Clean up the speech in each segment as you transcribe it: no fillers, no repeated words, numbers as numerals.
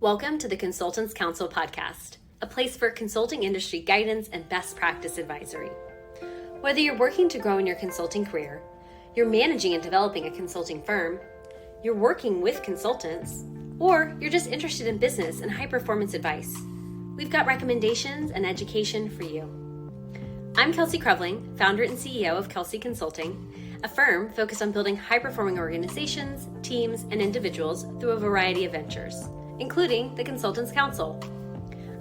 Welcome to the Consultants Council podcast, a place for consulting industry guidance and best practice advisory. Whether you're working to grow in your consulting career, you're managing and developing a consulting firm, you're working with consultants, or you're just interested in business and high-performance advice, we've got recommendations and education for you. I'm Kelsey Krevling, founder and CEO of Kelsey Consulting, a firm focused on building high-performing organizations, teams, and individuals through a variety of ventures, including the Consultants Council.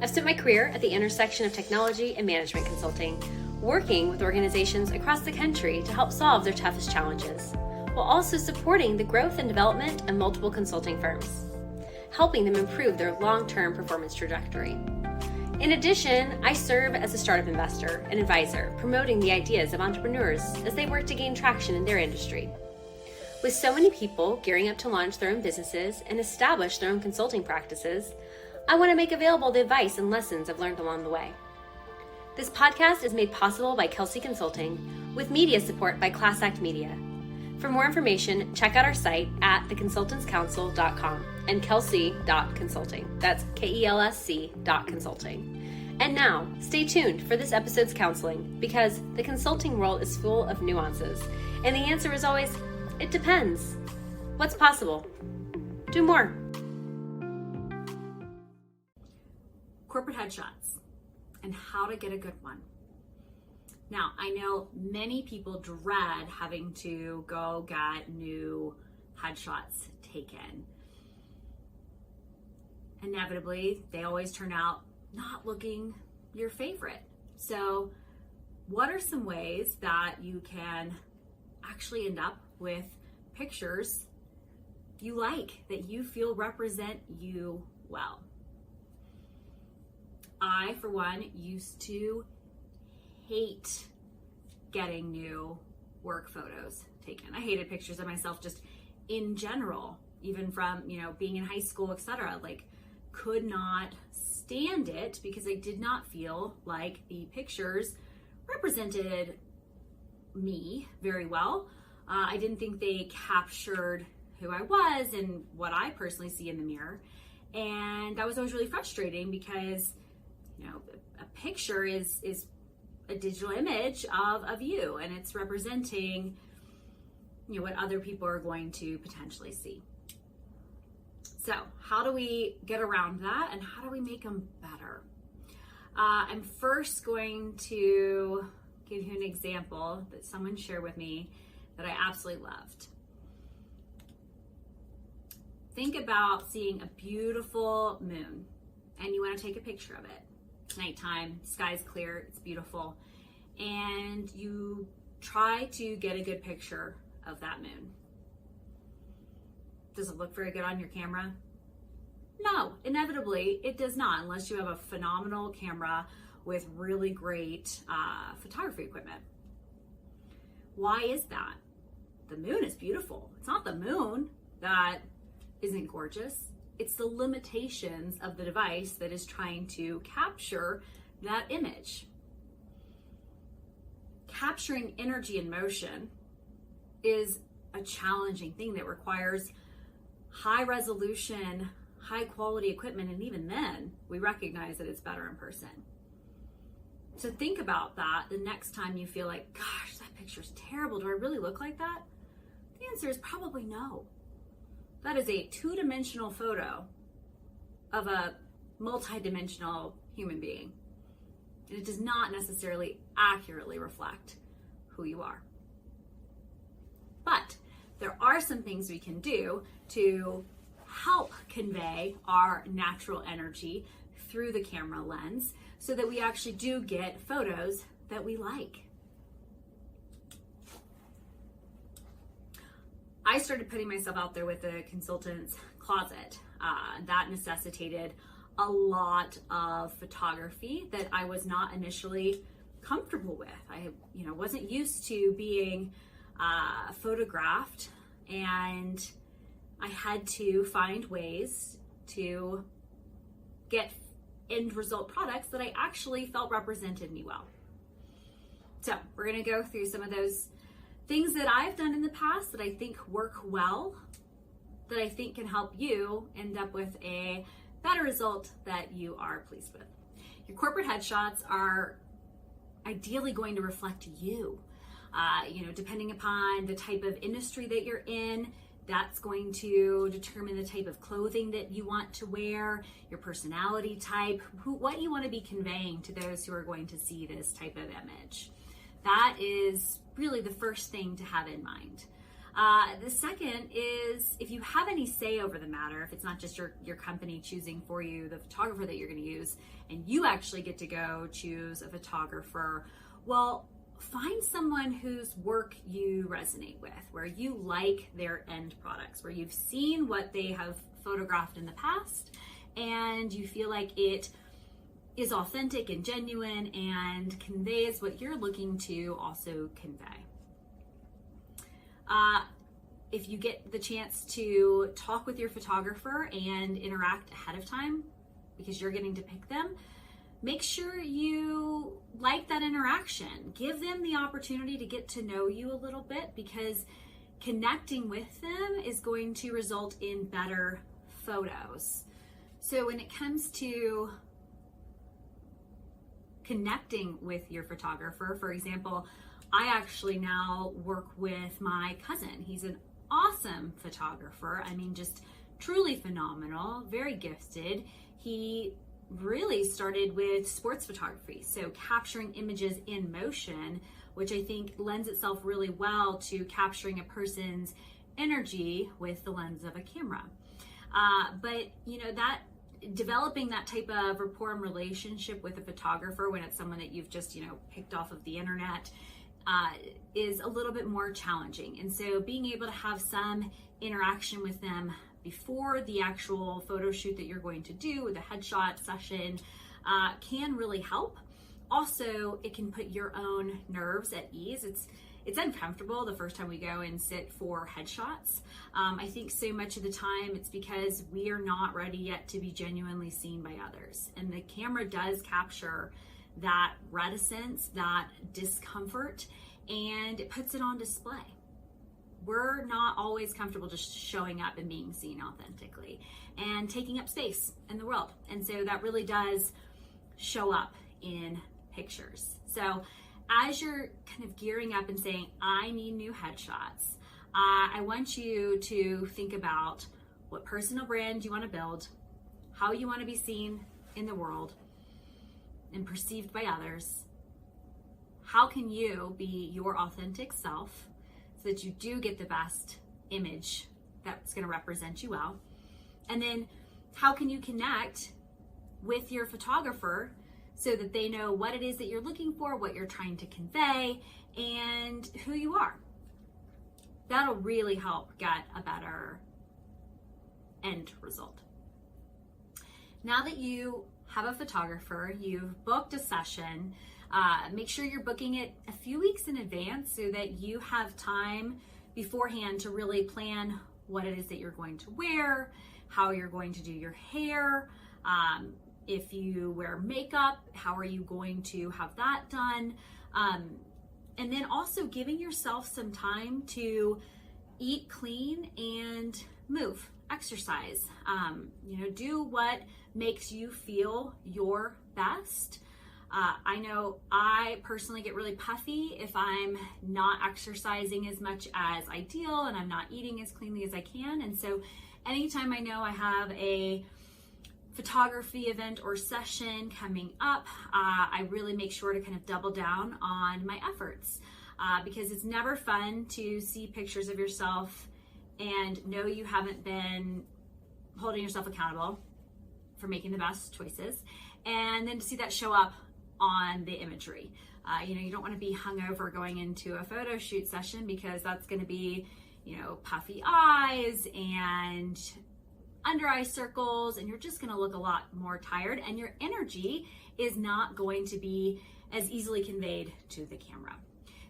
I've spent my career at the intersection of technology and management consulting, working with organizations across the country to help solve their toughest challenges, while also supporting the growth and development of multiple consulting firms, helping them improve their long-term performance trajectory. In addition, I serve as a startup investor and advisor, promoting the ideas of entrepreneurs as they work to gain traction in their industry. With so many people gearing up to launch their own businesses and establish their own consulting practices, I want to make available the advice and lessons I've learned along the way. This podcast is made possible by Kelsey Consulting, with media support by Class Act Media. For more information, check out our site at theconsultantscouncil.com and kelsey.consulting. That's KELSC.consulting. And now, stay tuned for this episode's counseling, because the consulting world is full of nuances, and the answer is always, it depends. What's possible? Do more. Corporate headshots and how to get a good one. Now, I know many people dread having to go get new headshots taken. Inevitably, they always turn out not looking your favorite. So, what are some ways that you can actually end up with pictures you like, that you feel represent you well? I, for one, used to hate getting new work photos taken. I hated pictures of myself just in general, even from, being in high school, etc. Could not stand it because I did not feel like the pictures represented me very well. I didn't think they captured who I was and what I personally see in the mirror. And that was always really frustrating because, a picture is a digital image of you, and it's representing, what other people are going to potentially see. So how do we get around that, and how do we make them better? I'm first going to give you an example that someone shared with me that I absolutely loved. Think about seeing a beautiful moon, and you want to take a picture of it. It's nighttime, sky's clear, it's beautiful, and you try to get a good picture of that moon. Does it look very good on your camera? No, inevitably it does not, unless you have a phenomenal camera with really great photography equipment. Why is that? The moon is beautiful. It's not the moon that isn't gorgeous. It's the limitations of the device that is trying to capture that image. Capturing energy and motion is a challenging thing that requires high resolution, high quality equipment, and even then, we recognize that it's better in person. So think about that the next time you feel like, gosh, that picture's terrible. Do I really look like that? The answer is probably no. That is a two-dimensional photo of a multi-dimensional human being. And it does not necessarily accurately reflect who you are. But there are some things we can do to help convey our natural energy through the camera lens so that we actually do get photos that we like. I started putting myself out there with the consultant's closet. That necessitated a lot of photography that I was not initially comfortable with. I, wasn't used to being photographed, and I had to find ways to get end result products that I actually felt represented me well. So we're gonna go through some of those things that I've done in the past that I think work well, that I think can help you end up with a better result that you are pleased with. Your corporate headshots are ideally going to reflect you. Depending upon the type of industry that you're in, that's going to determine the type of clothing that you want to wear, your personality type, what you want to be conveying to those who are going to see this type of image. That is really the first thing to have in mind. The second is, if you have any say over the matter, if it's not just your company choosing for you the photographer that you're going to use, and you actually get to go choose a photographer, well, find someone whose work you resonate with, where you like their end products, where you've seen what they have photographed in the past, and you feel like it is authentic and genuine and conveys what you're looking to also convey. If you get the chance to talk with your photographer and interact ahead of time, because you're getting to pick them, make sure you like that interaction. Give them the opportunity to get to know you a little bit, because connecting with them is going to result in better photos. So when it comes to connecting with your photographer, for example, I actually now work with my cousin. He's an awesome photographer. I mean, just truly phenomenal, very gifted. He really started with sports photography, so capturing images in motion, which I think lends itself really well to capturing a person's energy with the lens of a camera. But that developing that type of rapport and relationship with a photographer when it's someone that you've just picked off of the internet is a little bit more challenging. And so being able to have some interaction with them before the actual photo shoot that you're going to do, the headshot session, can really help. Also, it can put your own nerves at ease. It's uncomfortable the first time we go and sit for headshots. I think so much of the time it's because we are not ready yet to be genuinely seen by others. And the camera does capture that reticence, that discomfort, and it puts it on display. We're not always comfortable just showing up and being seen authentically and taking up space in the world. And so that really does show up in pictures. So as you're kind of gearing up and saying, I need new headshots, I want you to think about what personal brand you want to build, how you want to be seen in the world and perceived by others. How can you be your authentic self so that you do get the best image that's going to represent you well? And then how can you connect with your photographer so that they know what it is that you're looking for, what you're trying to convey, and who you are? That'll really help get a better end result. Now that you have a photographer, you've booked a session, make sure you're booking it a few weeks in advance so that you have time beforehand to really plan what it is that you're going to wear, how you're going to do your hair. If you wear makeup, how are you going to have that done? And then also giving yourself some time to eat clean and move, exercise. Do what makes you feel your best. I know I personally get really puffy if I'm not exercising as much as ideal and I'm not eating as cleanly as I can. And so anytime I know I have a photography event or session coming up, I really make sure to kind of double down on my efforts, because it's never fun to see pictures of yourself and know you haven't been holding yourself accountable for making the best choices, and then to see that show up on the imagery. You don't want to be hungover going into a photo shoot session, because that's going to be, puffy eyes and under eye circles, and you're just going to look a lot more tired, and your energy is not going to be as easily conveyed to the camera.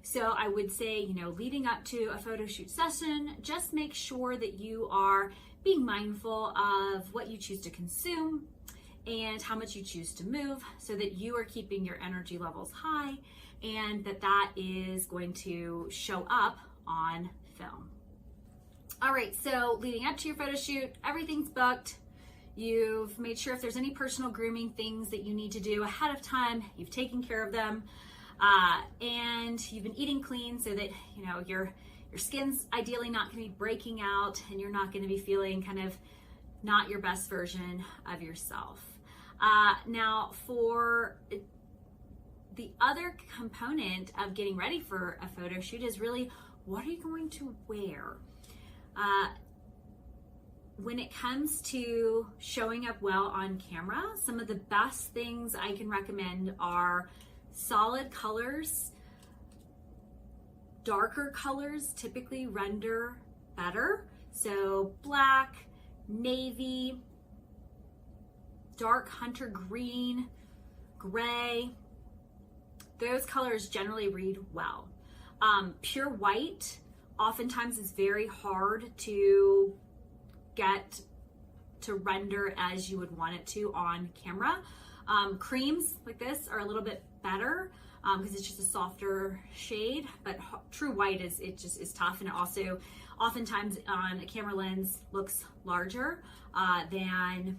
So I would say, leading up to a photo shoot session, just make sure that you are being mindful of what you choose to consume and how much you choose to move, so that you are keeping your energy levels high and that is going to show up on film. All right, so leading up to your photo shoot, everything's booked. You've made sure if there's any personal grooming things that you need to do ahead of time, you've taken care of them. And you've been eating clean so that, your skin's ideally not going to be breaking out and you're not going to be feeling kind of not your best version of yourself. Now, for the other component of getting ready for a photo shoot is really, what are you going to wear? When it comes to showing up well on camera, some of the best things I can recommend are solid colors. Darker colors typically render better. So black, navy, dark hunter green, gray, those colors generally read well. Pure white oftentimes is very hard to get to render as you would want it to on camera. Creams like this are a little bit better because it's just a softer shade, but true white is tough, and it also oftentimes on a camera lens looks larger than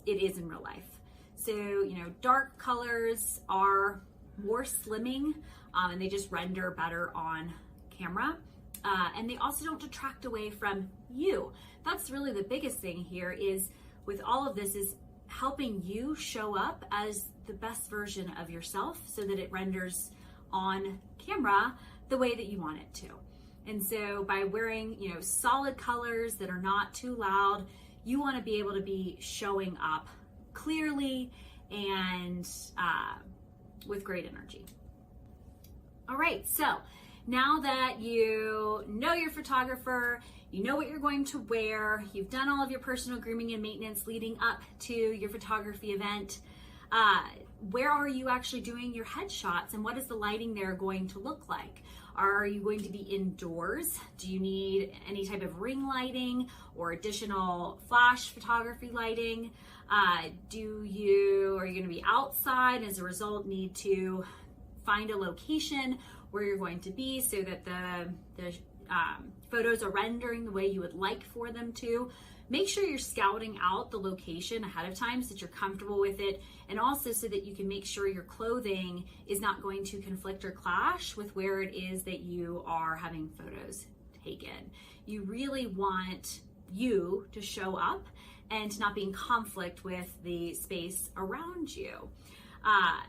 it is in real life. So, dark colors are more slimming and they just render better on camera. And they also don't detract away from you. That's really the biggest thing here is with all of this is helping you show up as the best version of yourself so that it renders on camera the way that you want it to. And so by wearing, solid colors that are not too loud, you want to be able to be showing up clearly and with great energy. All right, so now that you know your photographer, you know what you're going to wear, you've done all of your personal grooming and maintenance leading up to your photography event, where are you actually doing your headshots and what is the lighting there going to look like? Are you going to be indoors? Do you need any type of ring lighting or additional flash photography lighting? Are you going to be outside and as a result need to find a location where you're going to be so that the photos are rendering the way you would like for them to? Make sure you're scouting out the location ahead of time so that you're comfortable with it, and also so that you can make sure your clothing is not going to conflict or clash with where it is that you are having photos taken. You really want you to show up and to not be in conflict with the space around you.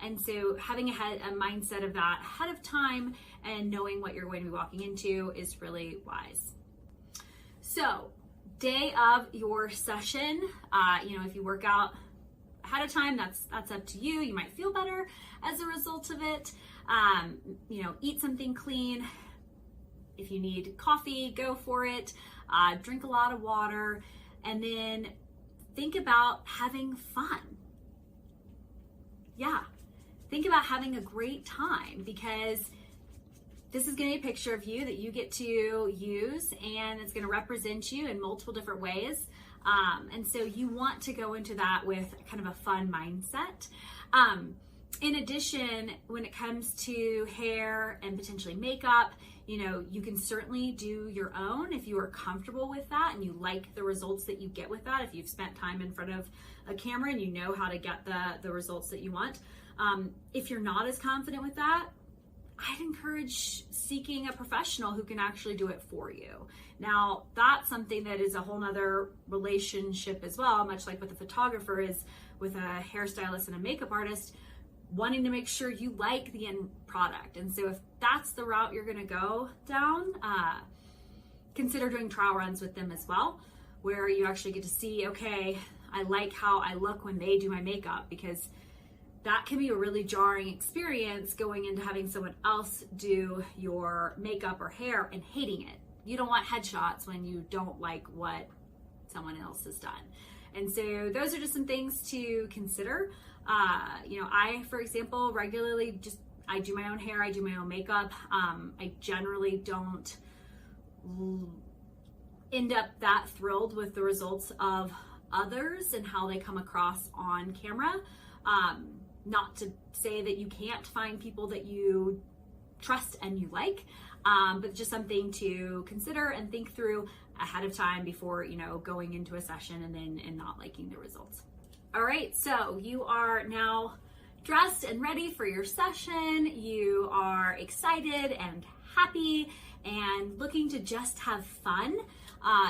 And so having a mindset of that ahead of time and knowing what you're going to be walking into is really wise. So, day of your session, if you work out ahead of time, that's up to you. You might feel better as a result of it. Eat something clean. If you need coffee, go for it. Drink a lot of water, and then think about having fun. Yeah, think about having a great time, because this is going to be a picture of you that you get to use, and it's going to represent you in multiple different ways. And so you want to go into that with kind of a fun mindset. In addition, when it comes to hair and potentially makeup, you can certainly do your own if you are comfortable with that and you like the results that you get with that. If you've spent time in front of a camera and you know how to get the results that you want. If you're not as confident with that, I'd encourage seeking a professional who can actually do it for you. Now, that's something that is a whole nother relationship as well, much like what the photographer is with a hairstylist and a makeup artist, wanting to make sure you like the end product. And so if that's the route you're going to go down, consider doing trial runs with them as well, where you actually get to see, okay, I like how I look when they do my makeup, because that can be a really jarring experience going into having someone else do your makeup or hair and hating it. You don't want headshots when you don't like what someone else has done. And so those are just some things to consider. I, for example, regularly I do my own hair, I do my own makeup. I generally don't end up that thrilled with the results of others and how they come across on camera. Not to say that you can't find people that you trust and you like, but just something to consider and think through ahead of time before, going into a session and not liking the results. All right, so you are now dressed and ready for your session. You are excited and happy and looking to just have fun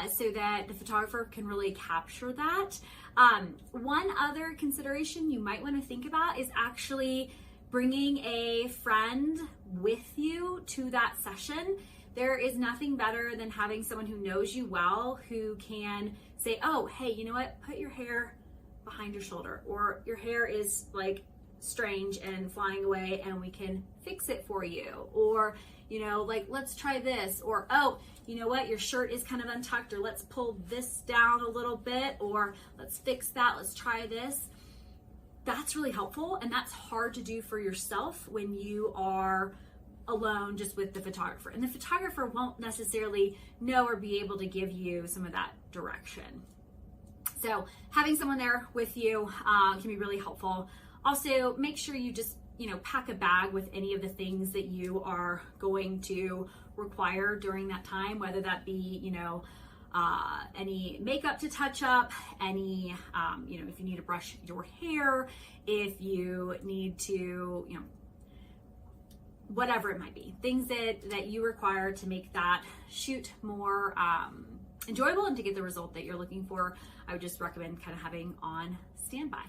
so that the photographer can really capture that. One other consideration you might want to think about is actually bringing a friend with you to that session. There is nothing better than having someone who knows you well, who can say, oh, hey, you know what? Put your hair behind your shoulder, or your hair is like strange and flying away and we can fix it for you. Or, like, let's try this. Or, oh, you know what? Your shirt is kind of untucked, or let's pull this down a little bit, or let's fix that. Let's try this. That's really helpful. And that's hard to do for yourself when you are alone just with the photographer, and the photographer won't necessarily know or be able to give you some of that direction. So having someone there with you can be really helpful. Also, make sure you just pack a bag with any of the things that you are going to require during that time, whether that be any makeup to touch up, any if you need to brush your hair, if you need to whatever it might be, things that you require to make that shoot more enjoyable and to get the result that you're looking for. I would just recommend kind of having on standby.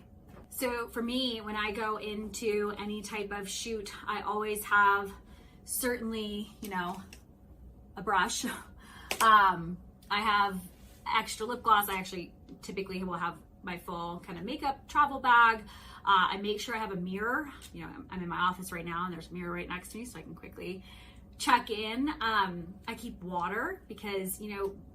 So for me, when I go into any type of shoot, I always have certainly, a brush. I have extra lip gloss. I actually typically will have my full kind of makeup travel bag. I make sure I have a mirror. I'm in my office right now and there's a mirror right next to me so I can quickly check in. I keep water because,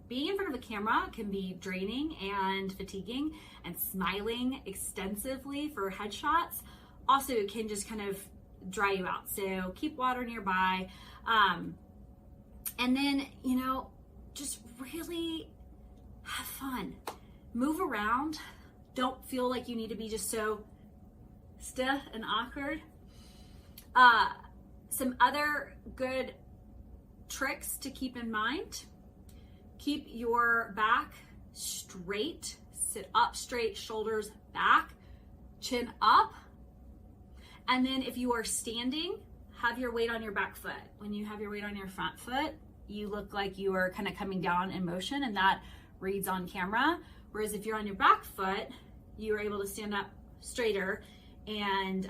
being in front of a camera can be draining and fatiguing, and smiling extensively for headshots also can just kind of dry you out. So keep water nearby. And then, just really have fun. Move around. Don't feel like you need to be just so stiff and awkward. Some other good tricks to keep in mind: keep your back straight, sit up straight, shoulders back, chin up. And then if you are standing, have your weight on your back foot. When you have your weight on your front foot, you look like you are kind of coming down in motion, and that reads on camera. Whereas if you're on your back foot, you are able to stand up straighter, and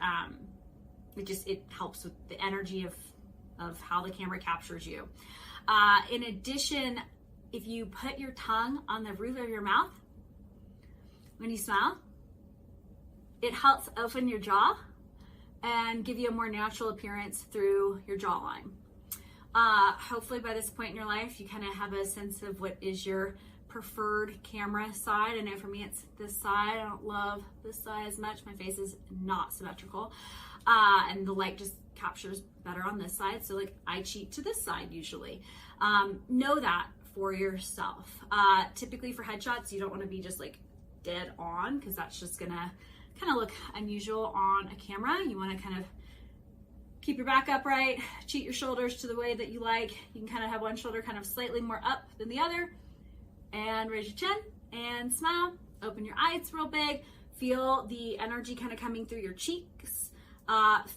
it helps with the energy of how the camera captures you. In addition, if you put your tongue on the roof of your mouth when you smile, it helps open your jaw and give you a more natural appearance through your jawline. Hopefully by this point in your life, you kind of have a sense of what is your preferred camera side. I know for me it's this side. I don't love this side as much. My face is not symmetrical, and the light just captures better on this side. So like I cheat to this side usually. Know that for yourself. Typically for headshots, you don't want to be just like dead on, because that's just gonna kind of look unusual on a camera. You want to kind of keep your back upright, cheat your shoulders to the way that you like. You can kind of have one shoulder kind of slightly more up than the other, and raise your chin and smile. Open your eyes real big. Feel the energy kind of coming through your cheeks.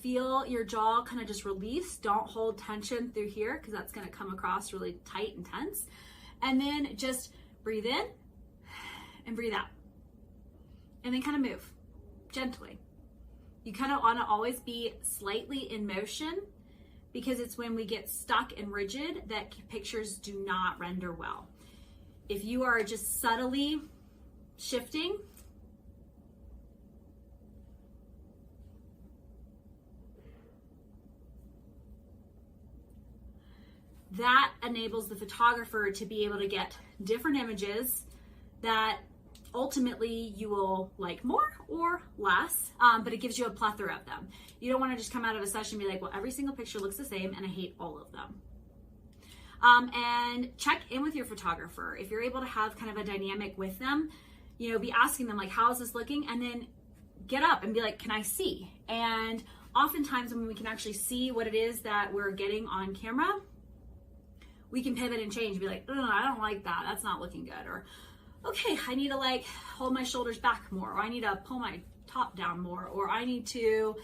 Feel your jaw kind of just release. Don't hold tension through here, because that's going to come across really tight and tense. And then just breathe in and breathe out. And then kind of move gently. You kind of want to always be slightly in motion, because it's when we get stuck and rigid that pictures do not render well. If you are just subtly shifting, that enables the photographer to be able to get different images that ultimately you will like more or less, but it gives you a plethora of them. You don't want to just come out of a session and be like, well, every single picture looks the same and I hate all of them. And check in with your photographer. If you're able to have kind of a dynamic with them, be asking them like, how is this looking? And then get up and be like, can I see? And oftentimes when we can actually see what it is that we're getting on camera, we can pivot and change and be like, I don't like that. That's not looking good. Or, okay, I need to like hold my shoulders back more, or I need to pull my top down more, or I need to,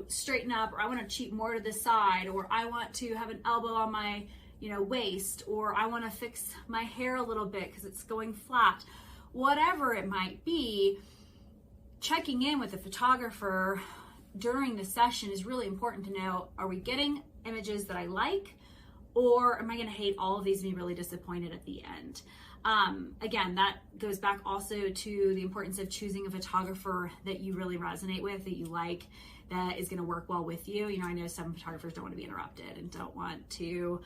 straighten up, or I want to cheat more to the side, or I want to have an elbow on my, waist, or I want to fix my hair a little bit because it's going flat. Whatever it might be, checking in with the photographer during the session is really important to know, are we getting images that I like, or am I going to hate all of these and be really disappointed at the end? Again, that goes back also to the importance of choosing a photographer that you really resonate with, that you like, that is going to work well with you. I know some photographers don't want to be interrupted and don't want to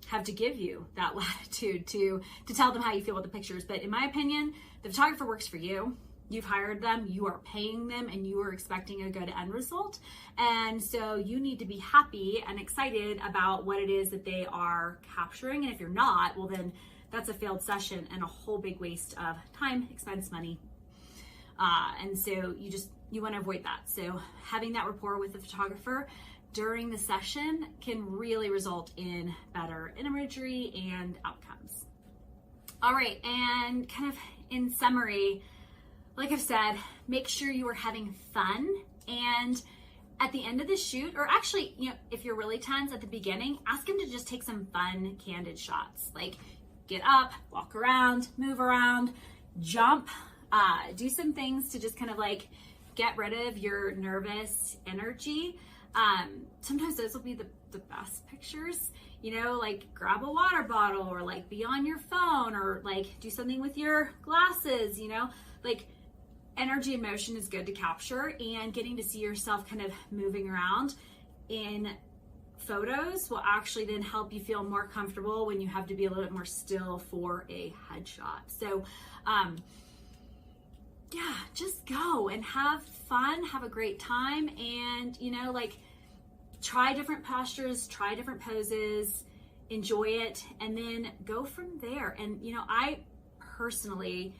have to give you that latitude to tell them how you feel with the pictures. But in my opinion, the photographer works for you. You've hired them, you are paying them, and you are expecting a good end result. And so you need to be happy and excited about what it is that they are capturing. And if you're not, well, then that's a failed session and a whole big waste of time, expense, money. And so you want to avoid that. So having that rapport with the photographer during the session can really result in better imagery and outcomes. All right, and kind of in summary, like I've said, make sure you are having fun, and at the end of the shoot, or actually, if you're really tense at the beginning, ask him to just take some fun, candid shots. Like get up, walk around, move around, jump, do some things to just kind of like get rid of your nervous energy. Sometimes those will be the best pictures, like grab a water bottle, or like be on your phone, or like do something with your glasses, like energy and motion is good to capture, and getting to see yourself kind of moving around in photos will actually then help you feel more comfortable when you have to be a little bit more still for a headshot. So, yeah, just go and have fun, have a great time, and, try different postures, try different poses, enjoy it, and then go from there. And, I personally,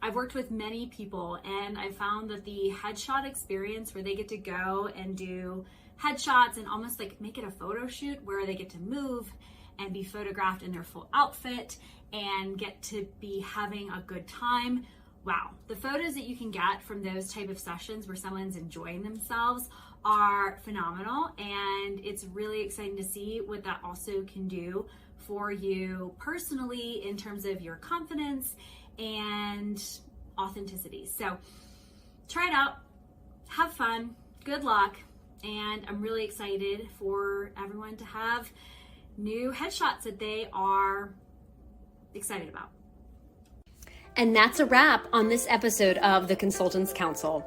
I've worked with many people, and I found that the headshot experience where they get to go and do headshots and almost like make it a photo shoot where they get to move and be photographed in their full outfit and get to be having a good time. Wow, the photos that you can get from those type of sessions where someone's enjoying themselves are phenomenal, and it's really exciting to see what that also can do for you personally in terms of your confidence and authenticity. So try it out, have fun, good luck, and I'm really excited for everyone to have new headshots that they are excited about. And that's a wrap on this episode of The Consultants Council.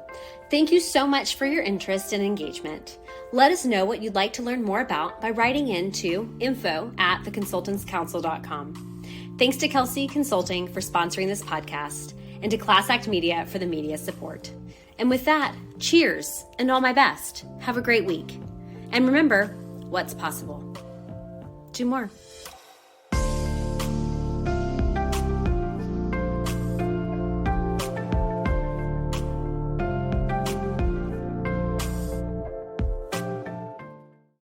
Thank you so much for your interest and engagement. Let us know what you'd like to learn more about by writing in to info@theconsultantscouncil.com. Thanks to Kelsey Consulting for sponsoring this podcast, and to Class Act Media for the media support. And with that, cheers and all my best. Have a great week. And remember, what's possible? Do more.